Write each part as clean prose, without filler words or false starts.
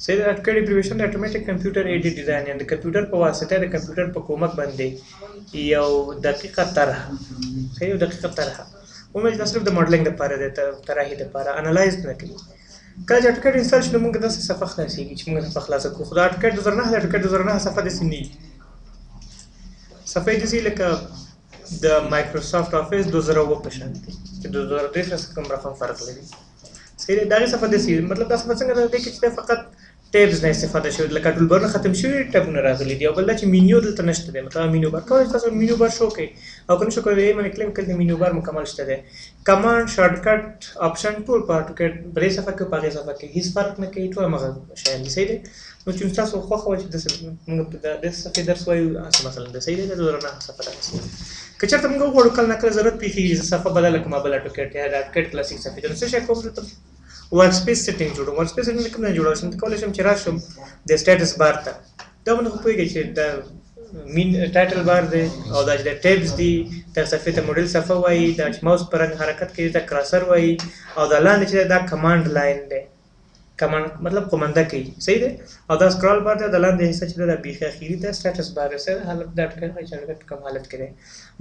صحیح ده. اټکل ایبریویشن د اتوماتیک کمپیوټر ایډیټ ډیزاین یا د کمپیوټر په واسطه د کمپیوټر په کومک باندې یو دقیقه طرح صحیح یو دقیقه طرح عموما دا صرف د ماډلینګ لپاره د طرحې لپاره انالایز نه کوي. کله چې اټکل انسټال شي نو موږ داسې صفحه خلاصېږي چې موږ صفحه خلاصه کړو. خو دا اټکل 2009 د اټکل 2009 صفحه داسې نه وي. صفحه یې داسې لکه د مایکروسافټ افیس 2009 په شان دی چې 2003 سره کوم رقم فرق لري. صحیح دا غي صفحه داسې مطلب دا صفحه څنګه ده چې فقط ټیبز نه استفاده شوی لکه ټول بارونه ختم شوي ټیبونه راغلي دي او بل دا چې مینیو دلته نشته دی مطلب مینیو بار کولی تاسو مینیو بار شو کوي او که نه شو کولی باندې کلیم کړئ مینیو بار مکمل شته دی. کمانډ شارټ کټ اپشن ټول په اټوکیټ بلې صفحه کې په هغې صفحه کې هیڅ فرق نه کوي ټول همغه شیان دي. صحیح دی. نو چې تاسو خوښه وه چې داسې موږ په داسې صفحې درس وایو مثلا د صحیح دی د 2009 صفحه داسې که چېرته موږ وغواړو کله نه کله ضرورت پېښېږي چې صفحه بدله کړم بل اټوکیټ یا د اټوکیټ کلاسیک صفحې ته نو څه شی کوم ورک سپیس سیټینګ جوړوم. ورک سپیس سیټینګ کوم نه جوړوم چې کولی شم چې راشم د سټیټس بار ته دا باندې خو پوهېږئ چې دا مین ټایټل بار دی او دا چې د ټیبز دي دا صفحې ته موډل صفحه وایي دا چې ماوس په رنګ حرکت کوي دا کراسر وایي او دا لاندې چې دا کمانډ لاین دی کمانډ مطلب قومنده کوي. صحیح دی. او دا سکرال بار دی د لاندې حصه چې دا بیخي اخري دا سټیټس بار دی حالت دا ټکر چې هغه کوم حالت کې دی.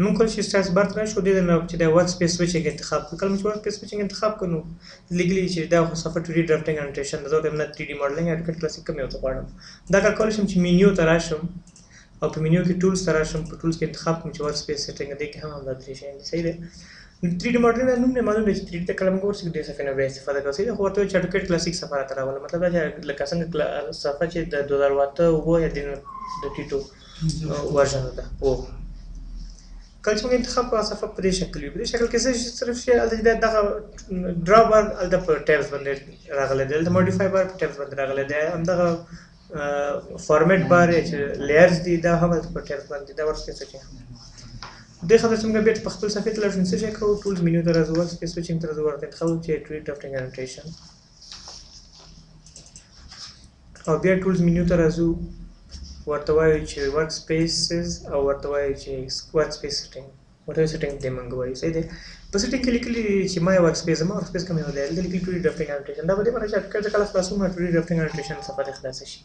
موږ کولی شو سټیټس بار ته راشو دې نه چې دا ورک سپیس سویچینګ انتخاب کړو. کله چې ورک سپیس سویچینګ انتخاب کړو نو لیګلی چې دا خو صفحه 2D ډرافټینګ انټیشن دا د 3D ماډلینګ اټکټ کلاسیک کوم یو ته غواړم دا کار کولی شم چې مینیو ته راشم او په مینیو کې ټولز ته راشم په ټولز کې انتخاب کوم چې ورک سپیس سیټینګ دی کې هم دا درې شیان دي. صحیح دی. 3D ماډلینګ نوم نه معلوم دی چې 3D ته کله موږ ورسېږو دې صفحې نه بیا استفاده کوو. صحیح دی. خو ورته وایي چې اټوکیټ کلاسیک صفحه راته راوله مطلب دا چې لکه څنګه صفحه چې د 2008 یا د ټیټو ورژن ده و کله چې موږ انتخاب کړو صفحه په دې شکل وي. په دې شکل کې څه صرف شی هلته چې دغه ډرا بار هلته په ټیبز باندې راغلی دی هلته موډیفای بار په ټیبز باندې راغلی دی همدغه فارمیټ بار چې لیئرز دي دا هم هلته په ټیبز باندې دا ورسپیس کې دې خاطر چې موږ بیا په خپل صفحې ته لاړ شو څه شی کوو ټولز مینیو ته راځو ورک سپیس سویچینګ ته راځو ورته انتخاب چې 3D ډرافټینګ انټیشن او بیا ټولز مینیو ته راځو ورته وایو چې ورک سپیسز او ورته وایو چې ورک سپیس سیټینګ ورته سیټینګ دې موږ وایو. صحیح دی. په سیټینګ کې لیکلي چې ما ورک سپیس زما ورک سپیس کوم یو دی دلته لیکلي 2D ډرافټینګ انټیشن دا به دې معنی چې کله کله خلاصوم 2D ډرافټینګ انټیشن صفحه دې خلاصه شي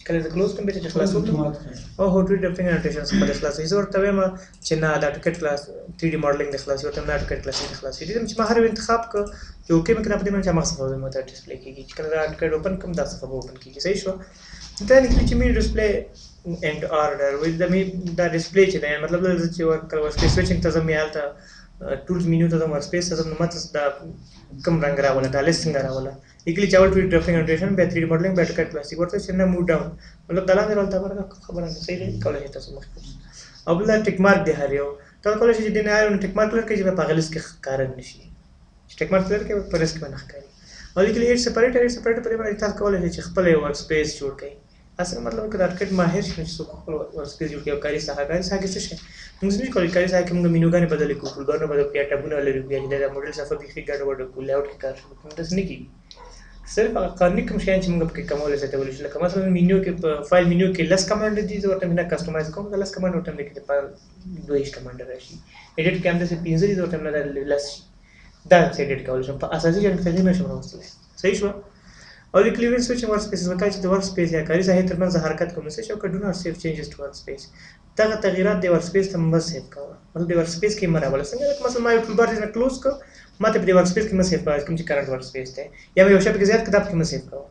کله د کلوز کوم چې خلاصو او هو 3D ډرافټینګ انټیشن صفحه دې خلاصه شي. زه ورته وایم چې نه دا اټوکیټ کلاس 3D ماډلینګ دې خلاص ورته نه اټوکیټ کلاس دې خلاص شي چې ما هر یو انتخاب ک چې اوکې مې کړه په دې باندې چې ما صفحه مو ته ډسپلی کیږي چې کله دا اټوکیټ اوپن کوم دا صفحه اوپن کیږي. صحیح شو. دا لیکلي چې مې ډسپلی اینڈ آرډر وایي دا ډسپلی چې دی مطلب دا چې کله ورک سپیس سویچینګ ته ځم یا هلته ټولز مینیو ته ځم ورک سپیس ته ځم نو ماته دا کوم رنګ راوله دا لیست څنګه راوله لیکلي چې اول 2D ډرافټینګ انټیشن بیا 3D ماډلینګ بیا اټوکیټ کلاسیک ورته چې نه موو ډاون مطلب دا لاندې راولته خبره نه. صحیح دی. کولی شئ تاسو مخکې او بل ټیک مارک دی هر یو تاسو کولی شئ چې دې نه آیا نو ټیک مارک کلر کړئ چې په هغه لیست کې ښکاره نه شي چې ټیک مارک کلر کړئ په لیست کې به نه ښکاري او لیکلي ایډ سپریټ په دې باندې تاسو کولی شئ چې خپل یو ورک سپیس جوړ کړئ. اصل مطلب که د اټوکیټ ماهر شي نو چې څوک خپل ورک سپیس جوړ کړي او کاري ساحه کې څه شی موږ څه نه کولی کاري ساحه کې موږ مینوګانې بدلې کړو ټولبارونه بدل کړو یا ټبونه لري بیا چې دا موډل صفحه بیخي ګډوډ کړو لیاوټ کې کار شو داسې نه کېږي. صرف هغه قانوني کوم شیان چې موږ پکې کمولی زیاتولی شو لکه مثلا مینیو کې په فایل مینیو کې لس کمانډ دي زه ورته نه کسټمایز کوم دا لس کمانډ ورته هم لیکلي په 2 کمانډ راشي. ایډیټ کې همداسې 15 دي زه ورته هم دا لس شي دا ایډیټ کولی شم په اساسي شیانو کې تغییر نه شم راوستلی. صحیح شوه. او د کلیوین سویچینګ ورک سپیس وکړئ چې د ورک سپیس یا کاري ساحې ترمنځ حرکت کوم څه شي او ډو ناټ سیف چینجز ټو ورک سپیس دغه تغییرات د ورک سپیس ته مه سیف کوه مطلب د ورک سپیس کې مه راوله څنګه لکه مثلا ما یو ټولبار دې نه کلوز کړ ما ته په دې ورک سپیس کې مه سیف کوه کوم چې کرنټ ورک سپیس دی یا یو شی پکې زیات کتاب کې مه سیف کوه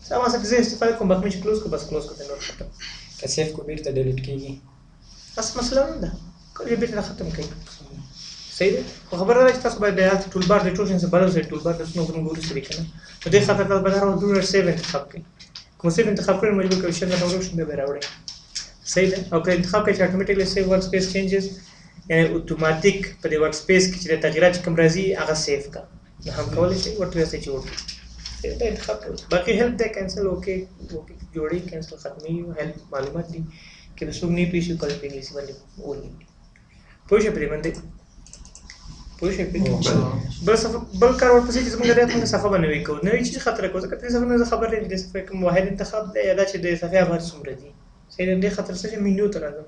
سم اصل زه استفاده کوم بخمه چې کلوز کو بس کلوز کو نور ختم که سیف کو بیرته ډیلیټ کیږي بس مسله نه ده کله بیرته ختم کړئ. صحیح دی. خو خبره ده چې تاسو باید د هلته ټولبار د ټول شي څخه بدل شئ ټولبار د څنو موږ وروسته دی که نه په دې خاطر تاسو باید هر وخت ډونر سیف انتخاب کړئ کوم سیف انتخاب کړئ مجبور کوئ شی نه ورک شي بیا به راوړئ. صحیح ده. او که انتخاب کړئ چې اټومیټیکلی سیف ورک سپیس چینجز یعنې اتوماتیک په دې ورک سپیس کې چې د تغییرات چې کوم راځي هغه سیف کړه نو هم کولی شئ ورته ویاستئ چې وکړئ. صحیح ده. انتخاب کړئ باقي هیلپ دی کینسل اوکې جوړئ کینسل ختمي هیلپ معلومات دي که د څوک نه پوه شي کولی په انګلیسي باندې ولیکي پوه شئ په دې باندې پوه شئ بل کار ورپسې چې زموږ د موږ صفحه به نوې کوو نوې چیز خطره کوو ځکه دې صفحه نه زه خبر یم چې دې صفحې کوم واحد انتخاب دی یا دا چې د صفحې عبارت څومره دي. صحیح ده. دې خاطر څه چې مینیو ته راځم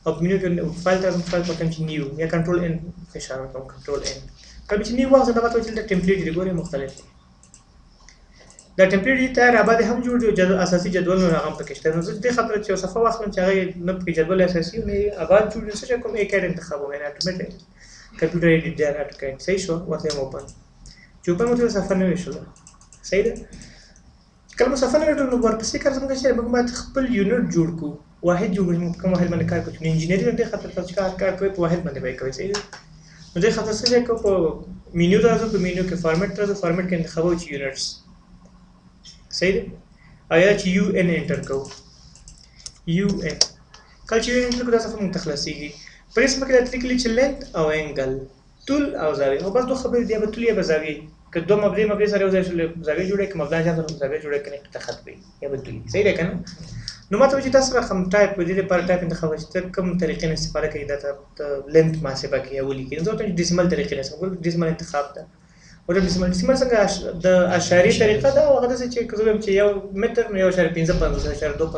او په مینیو کې فایل ته راځم فایل په کوم چې نیو یا کنټرول ان فشار ورکوم کنټرول ان کله چې نیو واخلم دا ماته چې د ټمپلیټ دی ګورئ مختلف دی دا ټمپلیټ تیار آباد هم جوړ دی او اساسي جدول نو هغه پکې شته. نو زه دې خبره چې یو صفحه واخلم چې هغه نه پکې جدول اساسي نه آباد جوړ دی څه کوم یک انتخابوم یعنی اتوماتیک کمپیوټر ایډیټ دی اټ صحیح شو وته مو اوپن چې اوپن مو صفحه نه وشو صحیح ده. کله مو صفحه نه وټل نو ورپسې کار څنګه چې موږ باید خپل یونټ جوړ کو واحد جوړ کوم کوم واحد باندې کار کوو. انجینری باندې خاطر چې کار کوي په واحد باندې به کوي صحیح ده. نو دې خاطر څه کوو په مینیو راځو په مینیو کې فارمیټ راځو فارمیټ کې انتخابو چې یونټس صحیح ده. آیا چې یو ان انټر کوو یو ان کله چې یو ان انټر کوو دا صفحه موږ ته خلاصېږي. پرې سمه کې دا لیکلي چې لینث او انګل طول او زاویه او بس دوه خبرې دي به طول یا به زاویه که دوه مبدأ سره یو ځای شول زاویه جوړه که مبدأ جان سره زاویه جوړه کنه ته خط وي یا به طول صحیح ده کنه. نو ماته چې تاسو رقم ټایپ په دې لپاره ټایپ انتخاب چې کوم طریقې نه استفاده کوي دا ته لینث محاسبه کوي او لیکي. نو ته ډیسیمل طریقې نه استفاده ډیسیمل انتخاب ده او ډیسیمل څنګه د اشاری طریقه ده او هغه چې کوم چې یو متر نو 1.55 1.2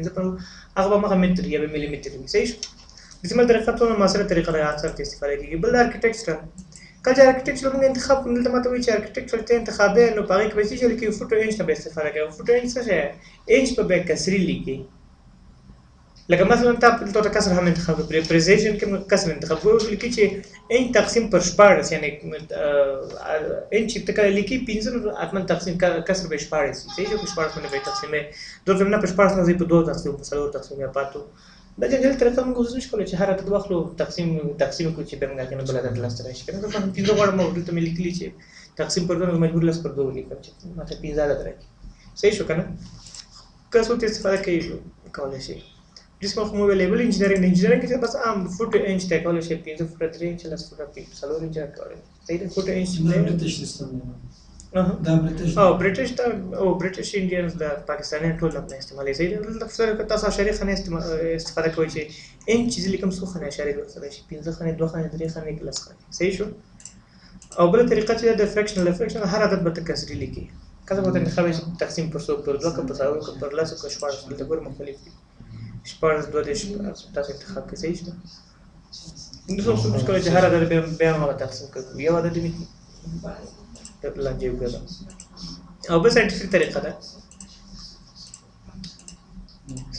1.3 هغه به مخه متر یا به ملي متر وي صحیح شو. ډیسیمل طریقه ته معاصره طریقه ده اکثر استفاده کیږي. بل ارکیټیکچر کله چې ارکیټیکچر موږ انتخاب کوو دلته ماته وایي چې ارکیټیکچر ته انتخاب دی نو په هغې کې به څه لیکي فوټ او انچ نه به استفاده کوي. فوټ او انچ څه شی انچ په بیا کسري لیکي لکه مثلا تا دلته کسر هم انتخاب کړي پریزیشن کې موږ کسر انتخاب کوو لیکي چې انچ تقسیم پر 14 یعنی انچ ته کله لیکي 15 اتمن تقسیم کسر به 14 صحیح جو 14 باندې به تقسیمې دوه نه په 14 نه په 2 تقسیم په 3 تقسیم یا پاتو دا جنجال طریقه موږ کوشش کوو چې هر عدد واخلو تقسیم کو چې به موږ کنه بل عدد لاس راځي کنه په 15 غوړ مو دلته مې لیکلي چې تقسیم پر 2 مجبور لاس پر 2 لیکم چې ماته 15 عدد راځي صحیح شو کنه. که څه ته استفاده کوي کولای شي جسم خو مو ویلیبل انجینرینګ کې بس عام فوټ انچ ته کولای شي 15 فوټ 3 انچ لاس فوټ 3 انچ کولای صحیح ده. فوټ انچ برټش سیستم دا برټش او برټش ته او برټش انډینز د پاکستاني ټول نه استعمالي صحیح ده. دلته سره تاسو شریخ نه استفاده کوئ چې انچ چې لیکم څو خانه اشاره ورسره شي 15 خانه 2 خانه 3 خانه کلاس خانه صحیح شو. او بل طریقه چې د فرکشن هر عدد به تکسری لیکي کله به انتخاب شي تقسیم پر 100 پر 2 که په 100 که پر 10 که 14 دلته ګور مختلف دي 14 2 تاسو انتخاب کوي صحیح شو. نو څه مشکل چې هر عدد به هغه تقسیم کوي یو عدد دی لانجه وګړه او بل ساينټیفیک طریقه ده.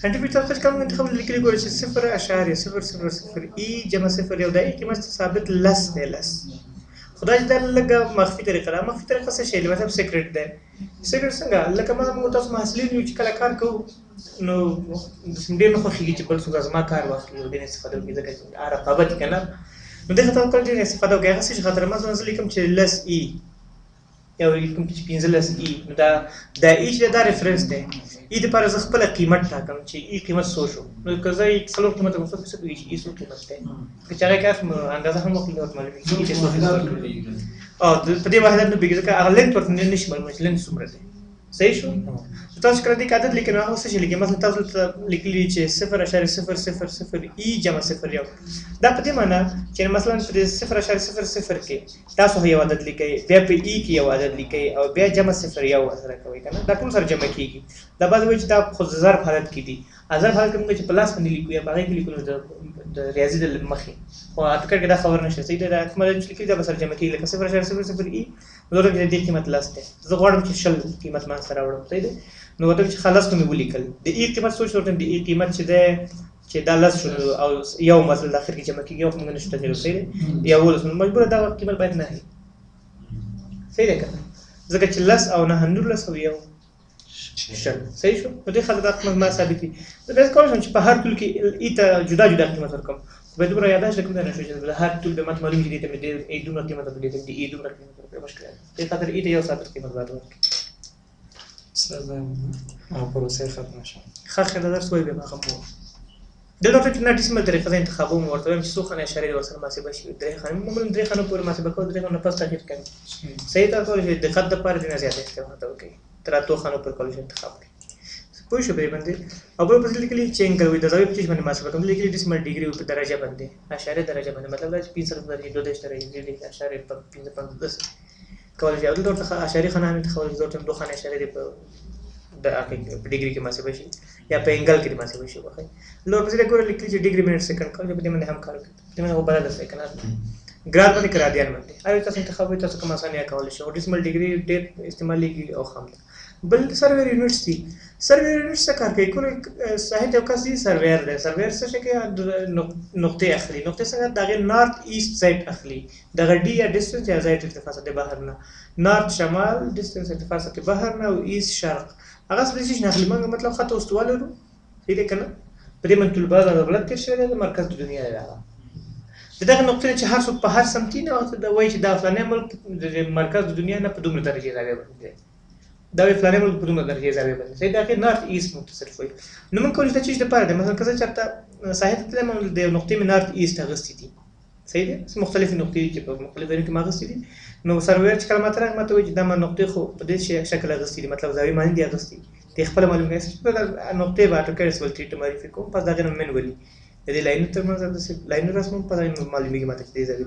ساينټیفیک طریقه چې کوم انتخاب لیکلي ګورئ چې 0.000 ای جمع 0 یو د ای قیمت ثابت لس دی لس خدای دې لږه مخفي طریقه ده. مخفي طریقه څه شی مطلب سیکریټ ده. سیکریټ څنګه لکه موږ تاسو محصلین یو چې کله کار کوو نو ډېر نه خوښیږي چې بل څوک زما کار واخلي او دې استفاده وکړي ځکه چې رقابت کنه نو دغه ته کله دې استفاده وکړي هغه څه خاطر مثلا زه لیکم چې لس ای یا لیکم چې 15 ای نو دا ای چې دا ریفرنس دی ای د پر زه خپل قیمت ټاکم چې ای قیمت څو شو نو که زه یې څلور قیمت مفرد څه کوي چې ای څو قیمت دی که چا کار اندازه هم وکړي نو معلومه کیږي چې څو او په دې وحدت نه بيګه که اغلب ورته نشي معلومه چې لن څومره دی صحیح شو. تاسو کړه دې عدد لیکنه هغه څه لیکي مثلا تاسو لیکلي چې 0.00 ای جمع 0 یو دا په دې معنی چې مثلا په 0.00 کې تاسو یو عدد لیکي بیا په ای کې یو عدد لیکي او بیا جمع 0 یو سره کوي کنه دا ټول سره جمع کیږي. دا بعد وایي چې دا خو ظرف حالت کې دي ظرف حالت کې موږ چې پلاس باندې لیکو یا باغې کې لیکو د ریاضي د مخې خو اته کې دا خبر نشته صحیح ده کومه چې لیکي دا به سره جمع کیږي لکه 0.00 ای نو دا دې قیمت لاس ده زه غواړم چې شل قیمت ما سره وړم صحیح ده نو وته چې خلاص کوم ولیکل د ای قیمت څو شو د ای قیمت چې ده چې دا لاس شو او یو مثلا د اخر کې جمع کیږي او موږ نشته دی صحیح ده یا ولس مجبور دا قیمت باید نه صحیح ده کنه ځکه چې لاس او نه نور لاس او یو شل صحیح شو. په دې خاطر دا قیمت ما ثابت دي زه کوم چې په هر ټول کې ای ته جدا جدا قیمت ورکوم به دومره یاداش کوم نه شو چې هر ټول به مت معلوم دي ته دې ای دومره قیمت دې دې ای دومره قیمت ورکوي مشکل دی په خاطر ای ته یو ثابت قیمت ورکوي سره او پروسه ختم شو خاخه دا درس وایي به هغه مو د ډاکټر چې نټیسمل طریقه انتخابو ورته چې څو خانه اشاره ورسره محاسبه شي درې خانه موږ درې خانه پورې محاسبه کوو درې خانه پس تاخير کوي صحیح تاسو چې دقت د پاره دینه زیاته استفاده وکړي تر اتو خانه پر کولای انتخاب کړئ پوه شو به باندې او په پسې لیکلي چینج کوي د زاویې په چیز باندې محاسبه کوم لیکلي ډیسیمل ډیګري په درجه باندې اشاره درجه باندې مطلب دا چې 5 درجه 2 درجه دې اشاره په 15 کولای شي او دلته اشاره خانه انتخاب کوي دلته 2 خانه اشاره دې په د اخر په ډیګري کې محاسبه شي یا په انګل کې محاسبه شي واخی لور په دې ګور لیکلي چې ډیګري منټ سکند کولای په دې باندې هم کار کوي په دې باندې وباله د سکند ګراد باندې که رادیان باندې هر یو تاسو انتخاب وي تاسو کوم اسانه کولی شئ او ډیسمل ډیګري ډېر استعمالېږي او خام ده. بل سرور یونټس دي. سرور یونټس څه کار کوي؟ کوم صاحب یو کس دی سرور دی. سرور څه شي کوي؟ نقطې اخلي. نقطې څنګه؟ د هغې نارت ایست سایډ اخلي. دغه ډي یا ډسټنس یا زاید ارتفاع سطح بحر نه. نارت شمال، ډسټنس ارتفاع سطح بحر نه، او ایست شرق. هغه څه داسې شي نه اخلي. موږ مطلب خط استوا لرو، صحیح دی که نه؟ په دې منطول باز د بلد تېر شوی دی، د مرکز د دنیا دی هغه. د دغه نقطې چې هر څوک په هر سمتي نه ورته وایي چې دا فلانی ملک د مرکز د دنیا نه په دومره درجې زاویه باندې دی. دا وایي فلانی ملک په دومره درجې زاویه باندې دی. د هغې نارت ایست موږ ته صرف وایي. نو موږ کولی شو دا چیز دپاره دی. مثلا که زه چېرته ساحل ته تللی یم، د یو نقطې مې نارت ایست اخیستي دي، صحیح دی؟ مختلفې نقطې دي چې په مختلفو ځایونو کې مې اخیستي دي. نو سرور چې کله ماته راغی ماته وایي چې دا ما نقطې خو په دې شکل اخیستي دي، مطلب زاویې ما نه دي اخیستي. ته یې خپله معلوم کړی چې نقطې به اټوکیډ ټریټ معرفي کوم، پس د هغې نه مینولي د دې لاینونو تر منځ داسې لاینونه رسموم، په هغې معلومېږي ماته چې دې زاویې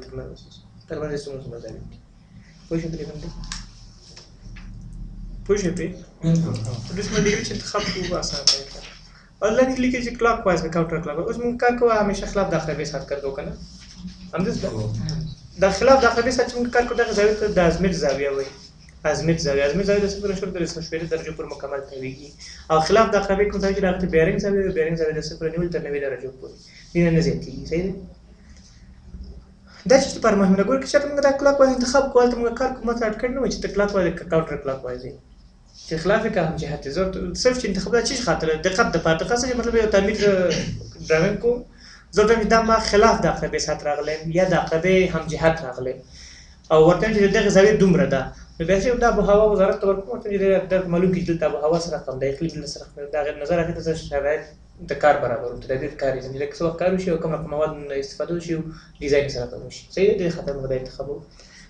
تر منځ څومره زاویې دي. پوه شوې پرې باندې؟ پوه شوې پرې؟ ډسمل ډیګري چې انتخاب کوو اسانه دی. और लाइन लिखिए जी क्लॉकवाइज में काउंटर क्लॉकवाइज उसमें क्या को हमेशा खिलाफ दाखिले के साथ कर दो का ना हम दिस दा खिलाफ दाखिले साथ में कर को दा जावे तो दाजमित जाविया वही अजमित जाविया जैसे पूरा शुरू तरह से शुरू दर्जों पर मुकम्मल थीगी और खिलाफ दाखिले को जावे कि बेयरिंग जावे जैसे पूरा न्यूल तरह नवी दर्जों पर दिन नज़ीती सही है دا چې پر مهمه ګور کې چې موږ دا کلاک وایز انتخاب کول ته موږ کار کوم مطلب کړنه و چې کلاک وایز کاونټر کلاک وایز چې خلاف کا هم جهت ضرورت صرف چې انتخاب چی خاطر دقت د پاره قصه مطلب یو تعمیر ډرایون کو ضرورت دا ما خلاف د عقربې سات راغلی یا د عقربې هم جهت راغلی او ورته چې دغه زاویه دومره ده نو بیا چې دا به هوا وزارت ته ورکوم چې د معلوم کې دلته به هوا سره کم د اقلیم سره دا غیر نظر اخیته څه شرایط د کار برابر د دې کار یې لکه څو کار وشي او کوم مواد استفاده وشي ډیزاین سره کوم شي صحیح دی خاطر موږ د انتخاب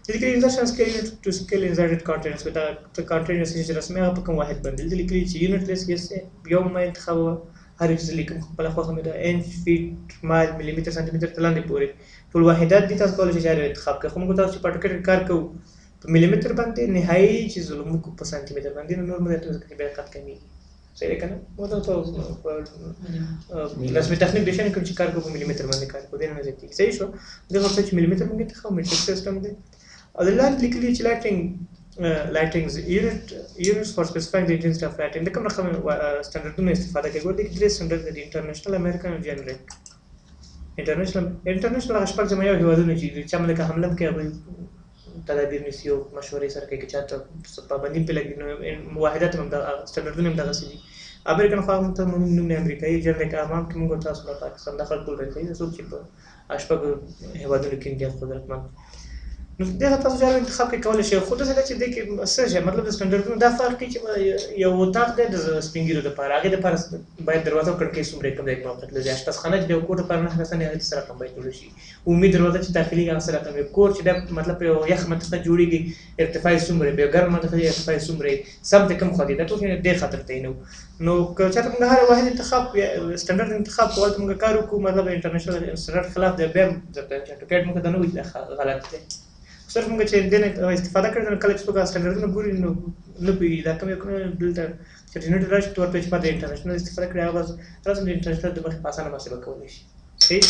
دغه انزرشن سکیل ټو سکیل انزرټډ کانټینټس ودا ته کانټینټس چې رسمي هغه په کوم واحد باندې د لیکلي چې یونټ لیس کې یو ما انتخاب هر څه لیکم په لخوا هم دا انچ فیټ مایل ملي متر سانتي متر تلاندې پورې ټول واحدات دي تاسو کولای شئ انتخاب کړئ خو موږ تاسو په پټکټ کار کوو په ملي متر باندې نهایي چې ظلم کو په سانتي متر باندې نور موږ ته ځکه به دقت کمی صحیح کنه مو ته رسمي تخنیک دي چې کار کوو په ملي متر باندې کار کوو د نه ځکه صحیح شو دغه څه چې ملي متر باندې انتخاب میټریک سیستم دی او د لاند لیکلي چې lighting's units for specifying the intensity of lighting د کوم رقم سټانډرډونو استفاده کوي ګور دي کې درې سټانډرډ دي انټرنیشنل امریکن او جنریک انټرنیشنل هغه شپږ جمع یو هیوادونه چې چې عمل کې حمله کوي هغه تدابیر نیسي او مشورې سره کوي چې چاته پابندي په لګي نو واحدات هم د سټانډرډونو هم دغه سي امریکن خو هم ته نوم امریکایي جنریک عام کې موږ تاسو په پاکستان داخل کول راځي څوک چې په اشپږ هیوادونو کې انډیا قدرتمن نو دغه تاسو چې انتخاب کې کولای شئ خو دغه چې د کې څه شي مطلب د سټانډرډونو دا فرق کې چې یو وطاق دی د سپینګیرو لپاره هغه لپاره باید دروازه کړکۍ څومره کم دی موافق لري اشپزخانه چې د کوټ لپاره نه رسنه هغه سره کم باید جوړ شي امید دروازه چې داخلي هغه سره کم کور چې د مطلب یو یخ منطقه جوړیږي ارتفاع څومره به ګرم منطقه ارتفاع څومره سم ته کم خو دي دا ټول د خطر ته نو که چاته موږ هر واحد انتخاب سټانډرډ انتخاب کول ته موږ کار وکړو مطلب انټرنیشنل سټانډرډ خلاف دی به چې ټکټ موږ ته نه وي غلط دی صرف موږ چې دنه استفاده کړو کله چې څنګه سټانډرډونه ګوري نو پی دا کوم یو دلته چې یونټ راځي تور په چې په انټرنیشنل استفاده کړی هغه راځي د انټرنیشنل د مخ په اسانه محاسبه کولی شي صحیح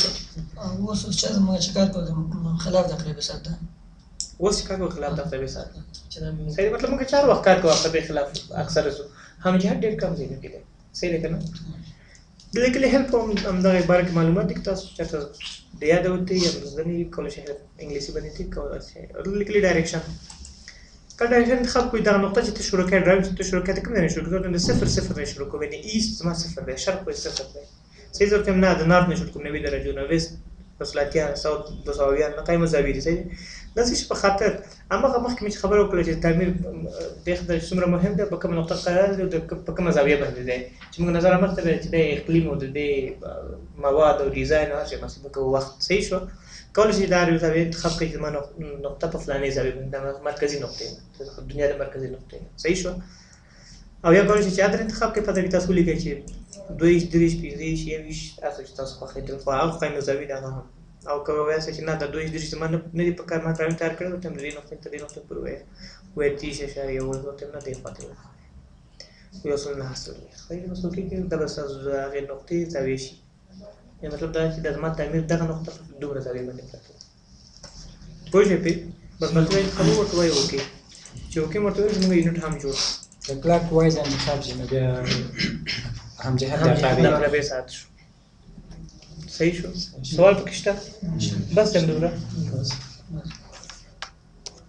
اوس چې موږ چې کار کوو خلاف د عقربې سات ده اوس چې کار کوو خلاف د عقربې سات صحیح مطلب موږ 4 وخت کار کوو عقربې خلاف اکثر هم جهت ډېر کم ځای کې دی صحیح ده کنه د لیکلي هیلپ هم دغه باره کې معلومات دي تاسو چاته د یاد وته یا زدنی کولای شئ انګلیسي باندې ټیک کولای شئ لیکلي ډایرکشن کله ډایرکشن انتخاب کوئ دا نقطه چې ته شروع کړې ډرایو چې ته شروع کړې کوم نه شروع کړې د 0 نه شروع کوئ یعنی ایست ما 0 دی شرق په 0 دی صحیح ځکه نه د نارت نه شروع کوم 90 درجو نه ویست فاصلاتیا ساوث 200 نه قایمه زاویه دي صحیح دا څه په خاطر اما مخکې چې خبرو کړل چې تعمیر د څومره مهم دی په کومه نقطه قرار دی په کومه زاویه باندې دی چې موږ نظر امر ته چې د اقلیم او د مواد او ډیزاین او هر څه مسله کوو وخت صحیح شو کولای شي دا زاویه انتخاب کړئ چې ما نقطه په فلانه زاویه باندې مرکزی نقطه ده د دنیا د مرکزی نقطه ده صحیح شو او یا کولای شي چې ادر انتخاب کې پته کې تاسو لیکئ چې 2 3 5 6 تاسو چې تاسو خو خېټل خو هغه قائم زاویه ده او کومه وایي چې نه د 2 درې زمانه نه دی په کار ما تراوین تیار کړو ته مې نقطه ته نقطه پر وایي وې 30.1 ورته نه دی پاتې یو څل نه حاصل خو یې مسو کې د بس هغه نقطې زاویه شي یا مطلب دا چې د ما تعمیر دغه نقطه په دومره زاویه باندې پراته پوه شئ پې بربختي خبر ورته وایي اوکې چې اوکې ورته وایي زموږ یونټ هم جوړ د کلاک وایز انتخاب شي نو بیا هم جهت د د عقابې عقربې ساعت شو صحیح شو سوال پکې شته بس همدومره